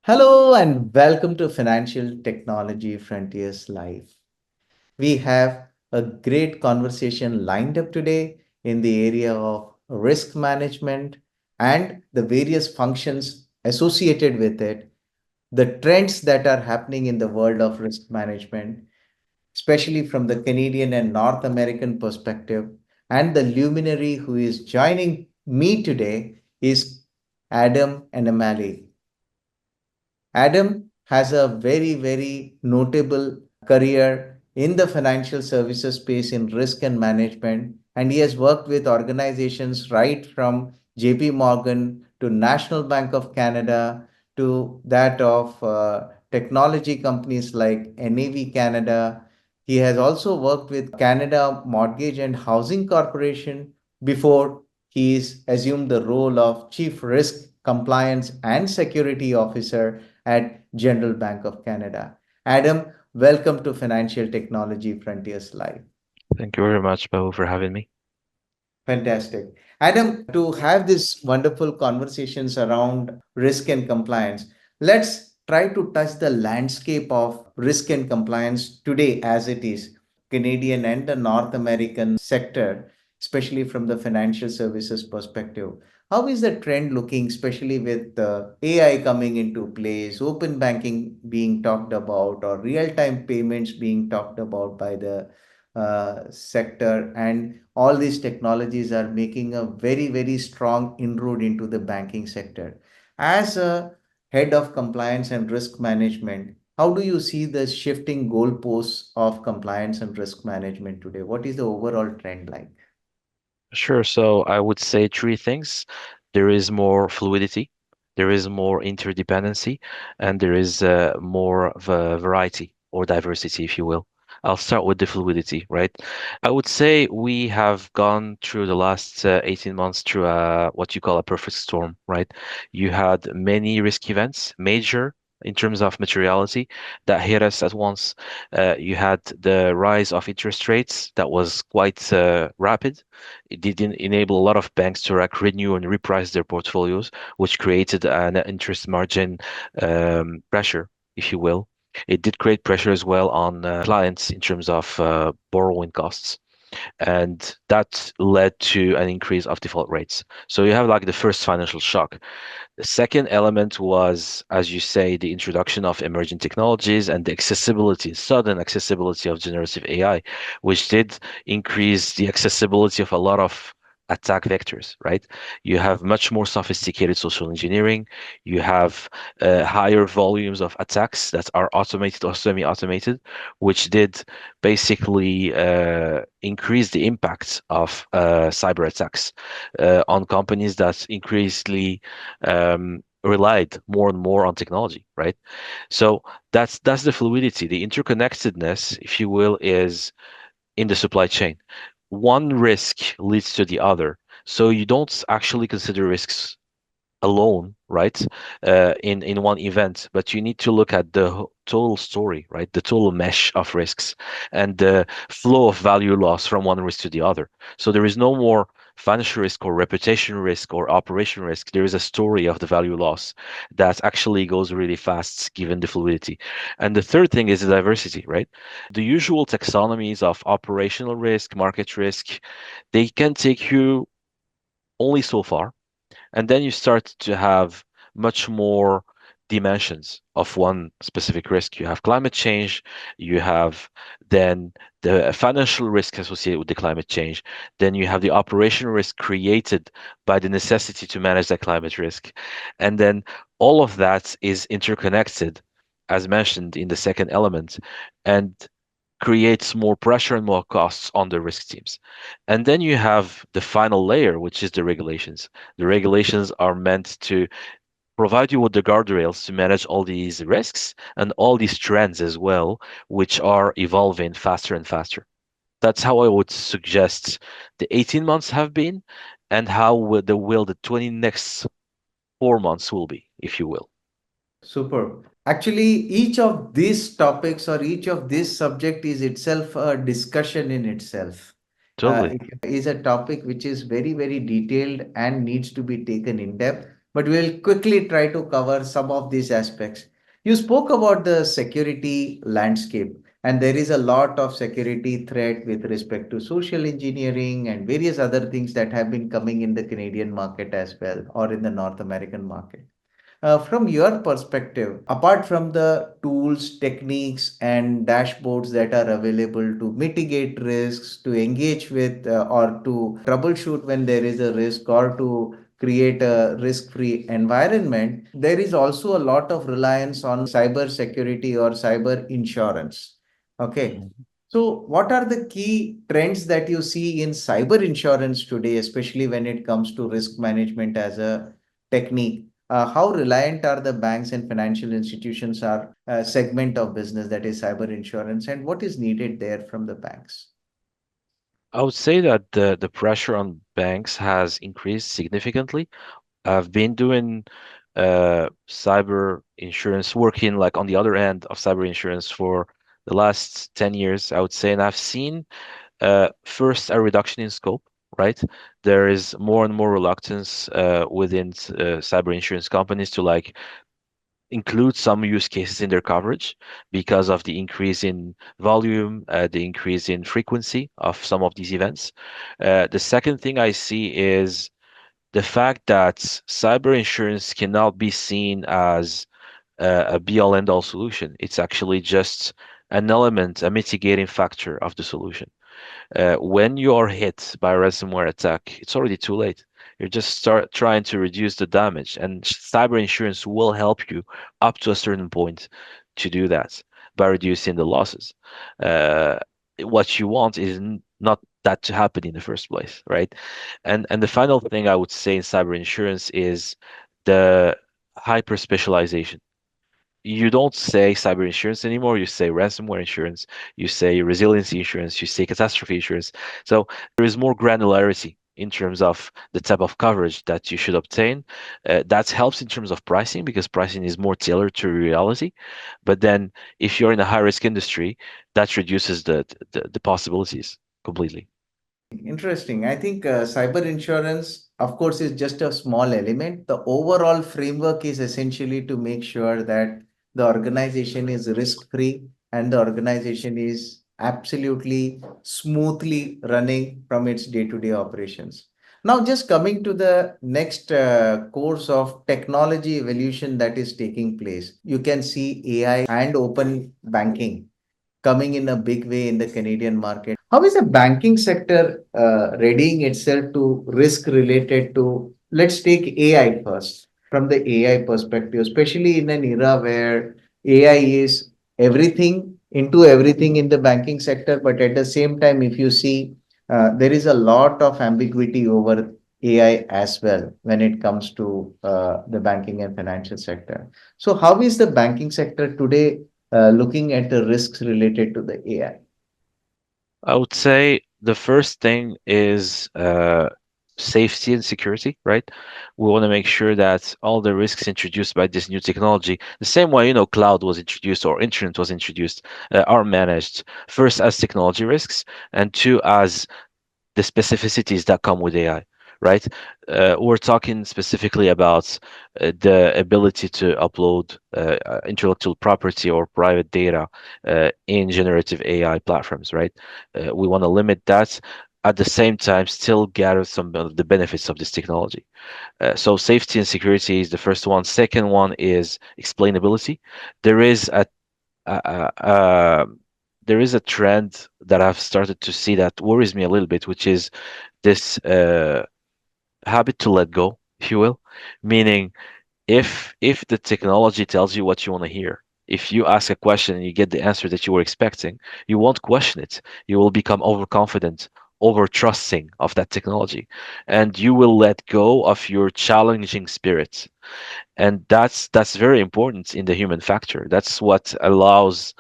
Hello and welcome to Financial Technology Frontiers Live. We have a great conversation lined up today in the area of risk management and the various functions associated with it, the trends that are happening in the world of risk management, especially from the Canadian and North American perspective. And the luminary who is joining me today is Adam Ennamli. Adam has a very, very notable career in the financial services space in risk and management. And he has worked with organizations right from JP Morgan to National Bank of Canada to that of technology companies like NAV Canada. He has also worked with Canada Mortgage and Housing Corporation before he's assumed the role of Chief Risk Compliance and Security Officer at General Bank of Canada. Adam, welcome to Financial Technology Frontiers Live. Thank you very much, Babu, for having me. Fantastic. Adam, to have these wonderful conversations around risk and compliance, let's try to touch the landscape of risk and compliance today as it is, Canadian and the North American sector, especially from the financial services perspective. How is the trend looking, especially with AI coming into place, open banking being talked about, or real time payments being talked about by the sector, and all these technologies are making a very, very strong inroad into the banking sector. As a head of compliance and risk management, how do you see the shifting goalposts of compliance and risk management today? What is the overall trend like? Sure. So I would say three things. There is more fluidity, there is more interdependency, and there is more variety or diversity, if you will. I'll start with the fluidity, right? I would say we have gone through the last 18 months through what you call a perfect storm, right? You had many risk events, major in terms of materiality, that hit us at once. You had the rise of interest rates that was quite rapid. It did enable a lot of banks to renew and reprice their portfolios, which created a net interest margin pressure, if you will. It did create pressure as well on clients in terms of borrowing costs, and that led to an increase of default rates. So you have like the first financial shock. The second element was, as you say, the introduction of emerging technologies and the accessibility, sudden accessibility of generative AI, which did increase the accessibility of a lot of attack vectors, right? You have much more sophisticated social engineering. You have higher volumes of attacks that are automated or semi-automated, which did basically increase the impact of cyber attacks on companies that increasingly relied more and more on technology, right? So that's the fluidity, the interconnectedness, if you will, is in the supply chain. One risk leads to the other. So you don't actually consider risks alone, right? In one event, but you need to look at the total story, right? The total mesh of risks and the flow of value loss from one risk to the other. So there is no more financial risk or reputation risk or operation risk. There is a story of the value loss that actually goes really fast given the fluidity. And the third thing is the diversity, right? The usual taxonomies of operational risk, market risk, they can take you only so far, and then you start to have much more dimensions of one specific risk. You have climate change, you have then the financial risk associated with the climate change, then you have the operational risk created by the necessity to manage that climate risk. And then all of that is interconnected, as mentioned in the second element, and creates more pressure and more costs on the risk teams. And then you have the final layer, which is the regulations. The regulations are meant to provide you with the guardrails to manage all these risks and all these trends as well, which are evolving faster and faster. That's how I would suggest the 18 months have been, and how the 20 next 4 months will be, if you will. Super. Actually, each of these topics or each of this subject is itself a discussion in itself. Totally. It is a topic which is very, very detailed and needs to be taken in depth. but we'll quickly try to cover some of these aspects. You spoke about the security landscape, and there is a lot of security threat with respect to social engineering and various other things that have been coming in the Canadian market as well, or in the North American market. From your perspective, apart from the tools, techniques, and dashboards that are available to mitigate risks, to engage with or to troubleshoot when there is a risk, or to create a risk-free environment, there is also a lot of reliance on cyber security or cyber insurance. Okay. Mhm. So, what are the key trends that you see in cyber insurance today, especially when it comes to risk management as a technique? How reliant are the banks and financial institutions are segment of business that is cyber insurance, and what is needed there from the banks? I would say that the pressure on banks has increased significantly. I've been doing cyber insurance, working like on the other end of cyber insurance for the last 10 years, I would say, and I've seen first a reduction in scope, right? There is more and more reluctance within cyber insurance companies to like include some use cases in their coverage because of the increase in volume, the increase in frequency of some of these events. The second thing I see is the fact that cyber insurance cannot be seen as a be-all end-all solution. It's actually just an element, a mitigating factor of the solution. When you are hit by a ransomware attack, it's already too late. You just start trying to reduce the damage, and cyber insurance will help you up to a certain point to do that by reducing the losses. Uh, what you want is not that to happen in the first place, right? And the final thing I would say in cyber insurance is the hyper specialization. You don't say cyber insurance anymore. You say ransomware insurance, you say resiliency insurance, you say catastrophe insurance. So there is more granularity in terms of the type of coverage that you should obtain. That helps in terms of pricing because pricing is more tailored to reality. But then if you're in a high risk industry, that reduces the possibilities completely. Interesting. I think cyber insurance, of course, is just a small element. The overall framework is essentially to make sure that the organization is risk-free and the organization is absolutely smoothly running from its day-to-day operations. Now, just coming to the next course of technology evolution that is taking place, you can see AI and open banking coming in a big way in the Canadian market. How is the banking sector readying itself to risk related to, let's take AI first, from the AI perspective, especially in an era where AI is everything into everything in the banking sector, but at the same time, if you see, there is a lot of ambiguity over AI as well when it comes to the banking and financial sector. So, how is the banking sector today looking at the risks related to the AI? I would say the first thing is safety and security, right? We want to make sure that all the risks introduced by this new technology, the same way, cloud was introduced or internet was introduced, are managed first as technology risks and two as the specificities that come with AI, right? We're talking specifically about the ability to upload intellectual property or private data in generative AI platforms, right? We want to limit that. At the same time, still gather some of the benefits of this technology. So safety and security is the first one. Second one is explainability. There is a, a, a there is a trend that I've started to see that worries me a little bit, which is this habit to let go, if you will, meaning if the technology tells you what you want to hear, if you ask a question and you get the answer that you were expecting, you won't question it. You will become overconfident, over trusting of that technology, and you will let go of your challenging spirit. And that's very important in the human factor. That's what allows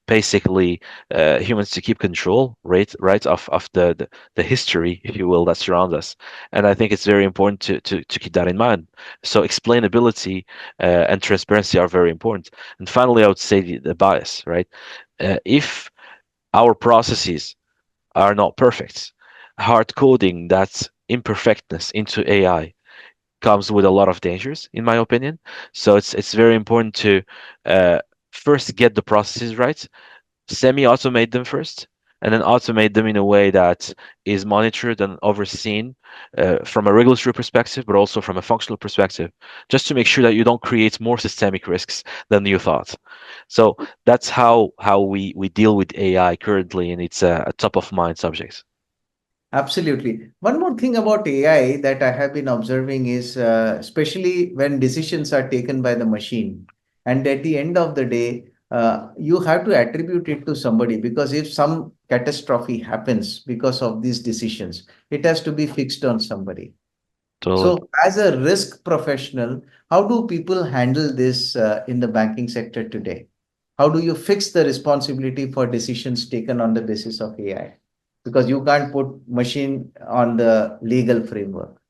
basically humans to keep control, right of the history, if you will, that surrounds us. And I think it's very important to keep that in mind. So explainability and transparency are very important. And finally, I would say the bias, right? If our processes are not perfect, hard coding that imperfectness into AI comes with a lot of dangers, in my opinion. So it's very important to uh, first get the processes right, semi-automate them first, and then automate them in a way that is monitored and overseen from a regulatory perspective, but also from a functional perspective, just to make sure that you don't create more systemic risks than you thought. So that's how we deal with AI currently, and it's a top of mind subject. Absolutely. One more thing about AI that I have been observing is, especially when decisions are taken by the machine, and at the end of the day, you have to attribute it to somebody, because if some catastrophe happens because of these decisions, it has to be fixed on somebody. Totally. So, as a risk professional, how do people handle this in the banking sector today? How do you fix the responsibility for decisions taken on the basis of AI? Because you can't put machine on the legal framework.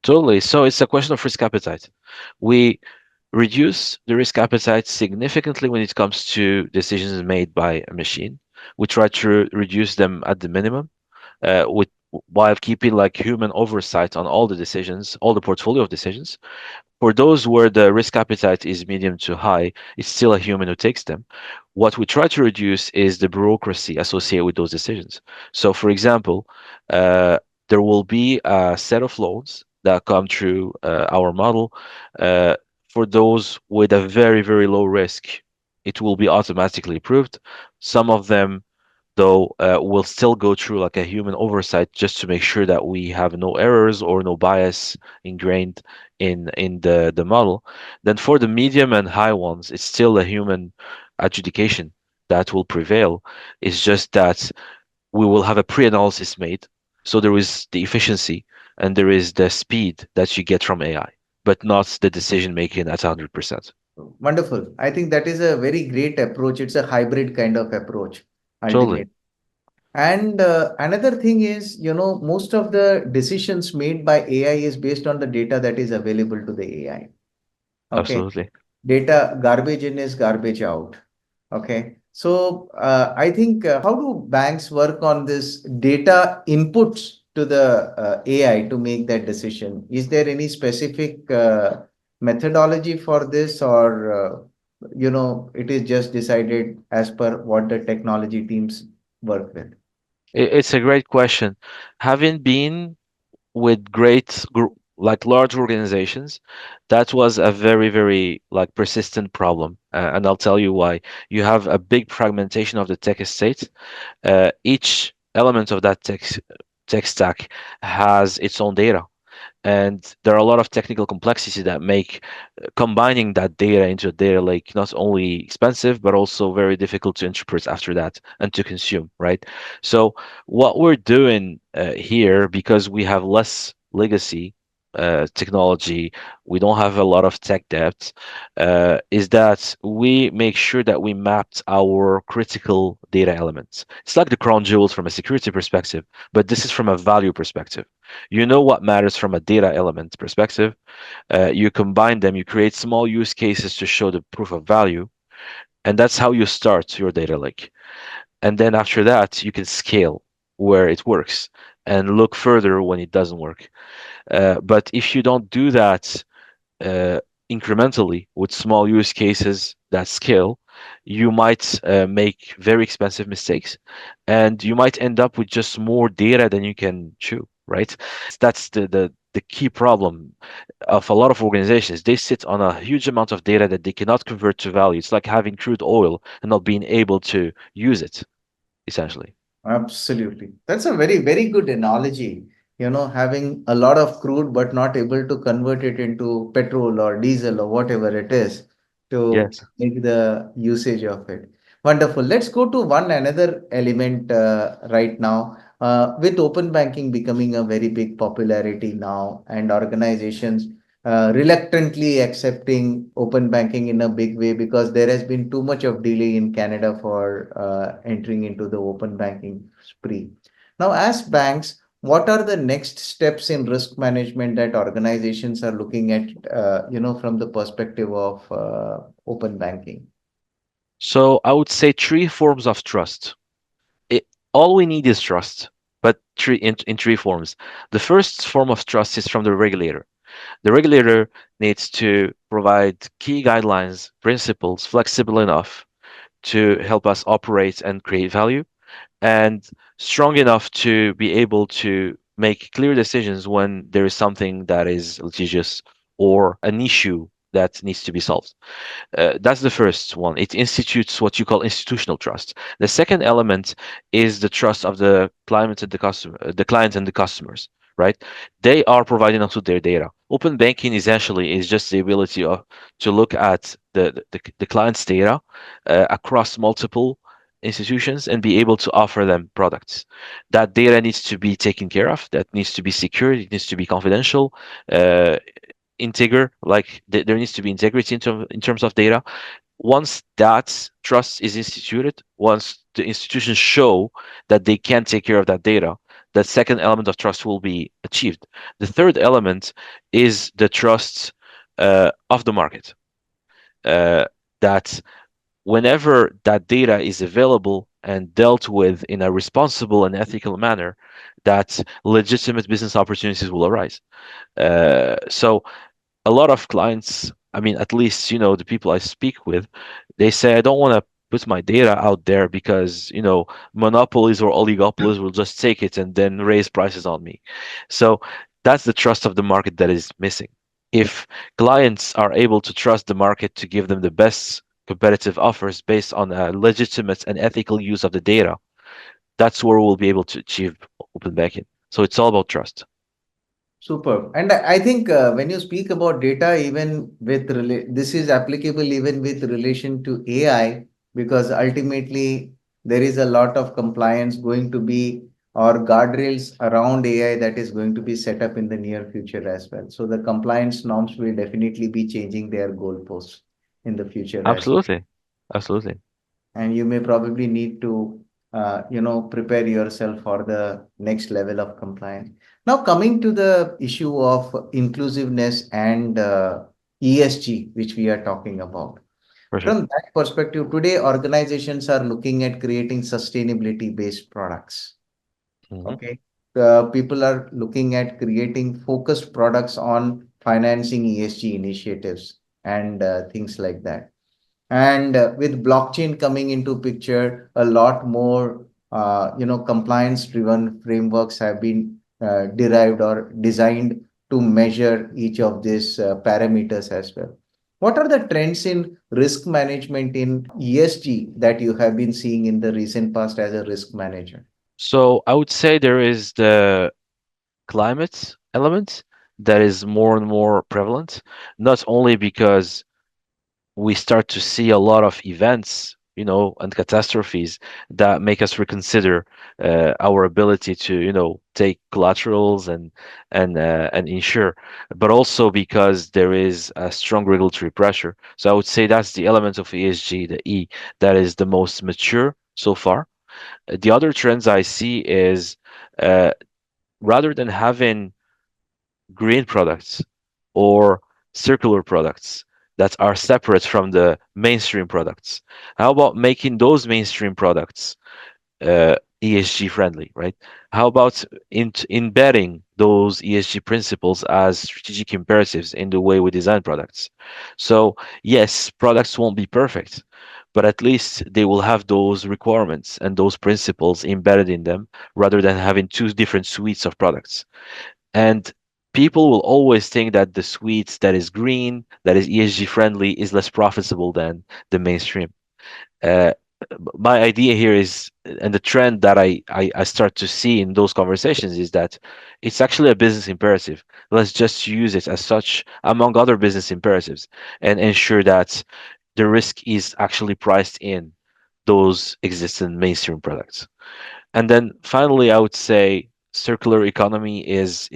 Totally. So it's a question of risk appetite. We reduce the risk appetite significantly when it comes to decisions made by a machine. We try to reduce them at the minimum, with while keeping like human oversight on all the decisions, all the portfolio of decisions. For those where the risk appetite is medium to high, it's still a human who takes them. What we try to reduce is the bureaucracy associated with those decisions. So, for example, uh, there will be a set of loans that come through our model. Uh, for those with a very, very low risk, it will be automatically approved. Some of them though we'll still go through like a human oversight just to make sure that we have no errors or no bias ingrained in the model. Then for the medium and high ones, it's still a human adjudication that will prevail. It's just that we will have a pre-analysis made, so there is the efficiency and there is the speed that you get from AI, but not the decision making at 100%. Wonderful. I think that is a very great approach. It's a hybrid kind of approach, Totally. ultimately. And another thing is, most of the decisions made by AI is based on the data that is available to the AI. Okay. Absolutely. Data garbage in is garbage out. Okay. So I think, how do banks work on this data inputs to the AI to make that decision? Is there any specific methodology for this, or it is just decided as per what the technology teams work with? It's a great question. Having been with like large organizations, that was a very, very like persistent problem. And I'll tell you why. You have a big fragmentation of the tech estate. Each element of that tech stack has its own data. And there are a lot of technical complexities that make combining that data into a data lake not only expensive but also very difficult to interpret after that and to consume, right? So what we're doing here, because we have less legacy technology, we don't have a lot of tech debt, is that we make sure that we mapped our critical data elements. It's like the crown jewels from a security perspective, but this is from a value perspective. You know what matters from a data element perspective. You combine them, you create small use cases to show the proof of value, and that's how you start your data lake. And then after that, you can scale where it works and look further when it doesn't work. But if you don't do that uh, incrementally with small use cases that scale, you might make very expensive mistakes, and you might end up with just more data than you can chew, right? That's the key problem of a lot of organizations. They sit on a huge amount of data that they cannot convert to value. It's like having crude oil and not being able to use it, essentially. Absolutely. That's a very, very good analogy. Having a lot of crude but not able to convert it into petrol or diesel or whatever it is to Yes. make the usage of it. Wonderful. Let's go to one another element right now. With open banking becoming a very big popularity now, and organizations reluctantly accepting open banking in a big way, because there has been too much of delay in Canada for entering into the open banking spree. Now, as banks, what are the next steps in risk management that organizations are looking at, from the perspective of open banking? So I would say three forms of trust. It, all we need is trust, but in three forms. The first form of trust is from the regulator. The regulator needs to provide key guidelines, principles, flexible enough to help us operate and create value, and strong enough to be able to make clear decisions when there is something that is litigious or an issue that needs to be solved. That's the first one. It institutes what you call institutional trust. The second element is the trust of the client and the customer, the client and the customers, right? They are providing us with their data. Open banking essentially is just the ability of to look at the client's data across multiple institutions and be able to offer them products. That data needs to be taken care of. That needs to be secured. It needs to be confidential. Uh, integer like there needs to be integrity in terms of data. Once that trust is instituted, once the institutions show that they can take care of that data, that second element of trust will be achieved. The third element is the trust of the market, uh, that whenever that data is available and dealt with in a responsible and ethical manner, that legitimate business opportunities will arise. So a lot of clients, I mean, at least, the people I speak with, they say, I don't want to put my data out there because, monopolies or oligopolies will just take it and then raise prices on me. So that's the trust of the market that is missing. If clients are able to trust the market to give them the best competitive offers based on a legitimate and ethical use of the data, that's where we'll be able to achieve open banking. So it's all about trust. Superb. And I think when you speak about data, even with this is applicable even with relation to AI, because ultimately there is a lot of compliance going to be or guardrails around AI that is going to be set up in the near future as well. So the compliance norms will definitely be changing their goalposts in the future as well. Absolutely. Absolutely. And you may probably need to prepare yourself for the next level of compliance. Now coming to the issue of inclusiveness and ESG, which we are talking about, For sure. from that perspective, today organizations are looking at creating sustainability based products. Hmm. Okay, people are looking at creating focused products on financing ESG initiatives and things like that. And with blockchain coming into picture, a lot more compliance-driven frameworks have been derived or designed to measure each of these parameters as well. What are the trends in risk management in ESG that you have been seeing in the recent past as a risk manager? So I would say there is the climate element that is more and more prevalent, not only because we start to see a lot of events, and catastrophes that make us reconsider our ability to, take collaterals and insure, but also because there is a strong regulatory pressure. So I would say that's the element of ESG, the E, that is the most mature so far. The other trends I see is uh, rather than having green products or circular products that are separate from the mainstream products, how about making those mainstream products ESG friendly, right? How about embedding those ESG principles as strategic imperatives in the way we design products? So, yes, products won't be perfect, but at least they will have those requirements and those principles embedded in them rather than having two different suites of products. And people will always think that the suite that is green, that is ESG friendly, is less profitable than the mainstream. Uh, my idea here is, and the trend that I start to see in those conversations is that it's actually a business imperative. Let's just use it as such among other business imperatives and ensure that the risk is actually priced in those existing mainstream products. And then finally, I would say circular economy is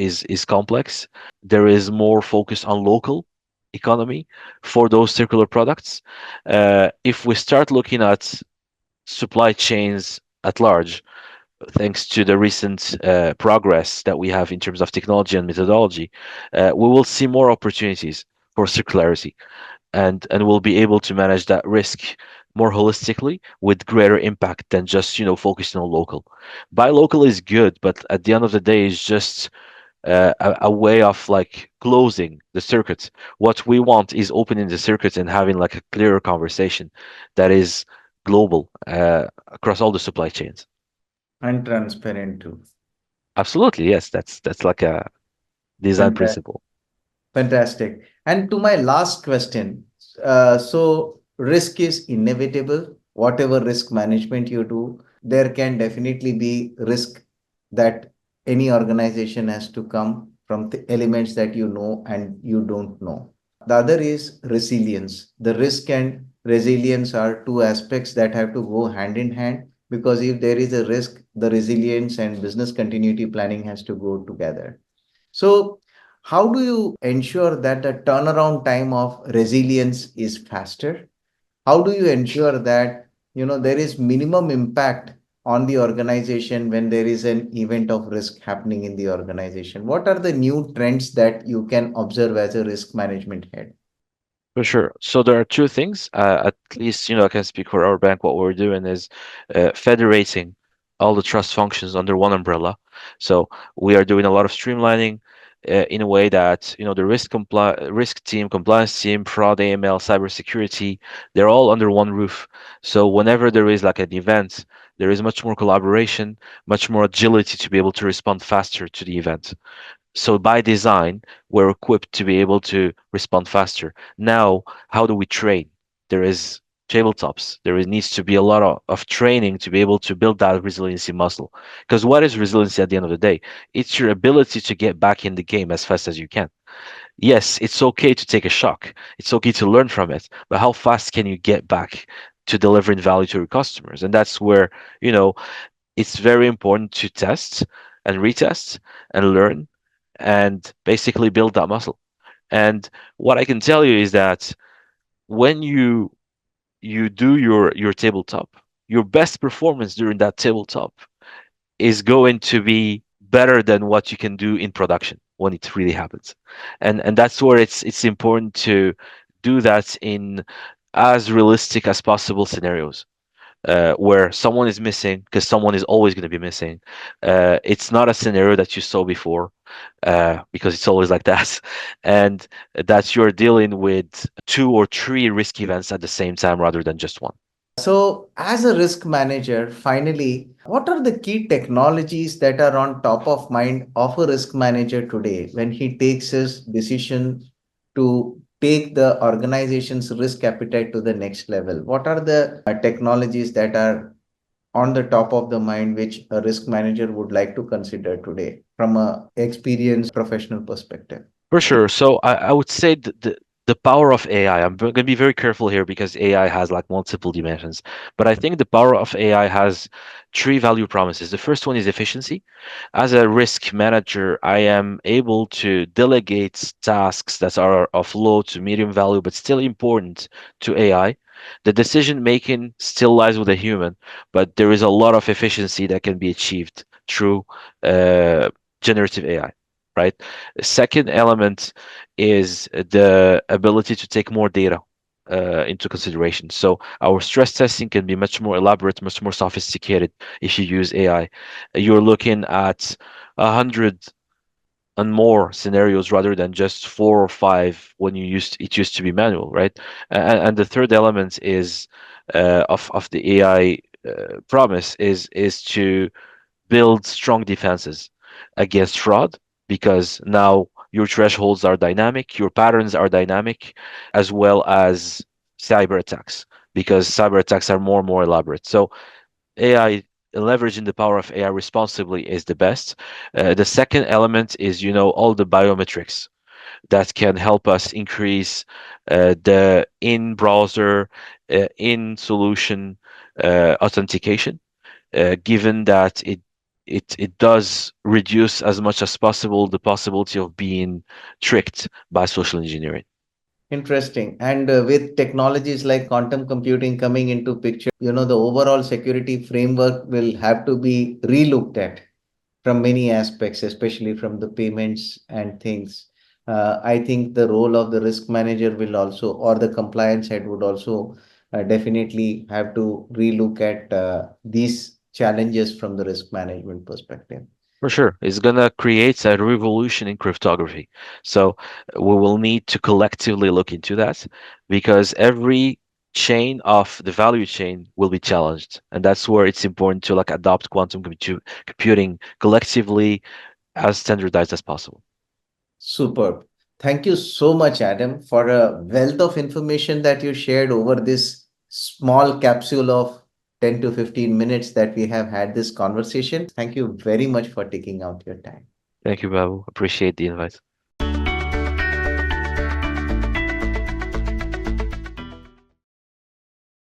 complex. There is more focus on local economy for those circular products. If we start looking at supply chains at large, thanks to the recent progress that we have in terms of technology and methodology, we will see more opportunities for circularity, and we'll be able to manage that risk more holistically with greater impact than just focusing on local. Buy local is good, but at the end of the day, it's just a way of like closing the circuit. What we want is opening the circuit and having like a clearer conversation that is global across all the supply chains. And transparent too. Absolutely, yes. That's like a design principle. Fantastic. And to my last question, so risk is inevitable. Whatever risk management you do, there can definitely be risk that any organization has to come from the elements that you know and you don't know. The other is resilience. The risk and resilience are two aspects that have to go hand in hand, because if there is a risk, the resilience and business continuity planning has to go together. So, how do you ensure that the turnaround time of resilience is faster? How do you ensure that there is minimum impact on the organization when there is an event of risk happening in the organization? What are the new trends that you can observe as a risk management head? For sure. So there are two things. At least, I can speak for our bank. What we're doing is federating all the trust functions under one umbrella. So we are doing a lot of streamlining in a way that, the risk team, compliance team, fraud, AML, cybersecurity, they're all under one roof. So whenever there is like an event, there is much more collaboration, much more agility to be able to respond faster to the event. So by design, we're equipped to be able to respond faster. Now, how do we train? There is tabletops. Needs to be a lot of training to be able to build that resiliency muscle. Because what is resiliency at the end of the day? It's your ability to get back in the game as fast as you can. Yes, it's okay to take a shock. It's okay to learn from it, but how fast can you get back to delivering value to your customers? And that's where, you know, it's very important to test and retest and learn and basically build that muscle. And what I can tell you is that when you do your tabletop, your best performance during that tabletop is going to be better than what you can do in production when it really happens. And that's where it's important to do that in as realistic as possible scenarios where someone is missing, because someone is always going to be missing. It's not a scenario that you saw before, because it's always like that, and that you're dealing with two or three risk events at the same time rather than just one. So, as a risk manager, finally, what are the key technologies that are on top of mind of a risk manager today when he takes his decision to take the organization's risk appetite to the next level? What are the technologies that are on the top of the mind which a risk manager would like to consider today from a experienced professional perspective? For sure. So I would say the power of AI, I'm going to be very careful here because AI has like multiple dimensions. But I think the power of AI has three value promises. The first one is efficiency. As a risk manager, I am able to delegate tasks that are of low to medium value, but still important to AI. The decision making still lies with a human, but there is a lot of efficiency that can be achieved through uh, generative AI, right? The second element is the ability to take more data into consideration. So our stress testing can be much more elaborate, much more sophisticated if you use AI. You're looking at 100 and more scenarios rather than just four or five when it used to be manual, right? And the third element is of the AI promise is to build strong defenses against fraud, because now your thresholds are dynamic, your patterns are dynamic, as well as cyber attacks, because cyber attacks are more and more elaborate. So AI, leveraging the power of AI responsibly is the best. The second element is, all the biometrics that can help us increase the in-browser, in-solution authentication, given that it does reduce as much as possible the possibility of being tricked by social engineering. Interesting. And with technologies like quantum computing coming into picture, the overall security framework will have to be relooked at from many aspects, especially from the payments and things. I think the role of the risk manager will also, or the compliance head would also definitely have to relook at these challenges from the risk management perspective. For sure. It's gonna create a revolution in cryptography. So we will need to collectively look into that because every chain of the value chain will be challenged. And that's where it's important to like adopt computing collectively as standardized as possible. Superb. Thank you so much, Adam, for a wealth of information that you shared over this small capsule of 10 to 15 minutes that we have had this conversation. Thank you very much for taking out your time. Thank you, Babu. Appreciate the invite.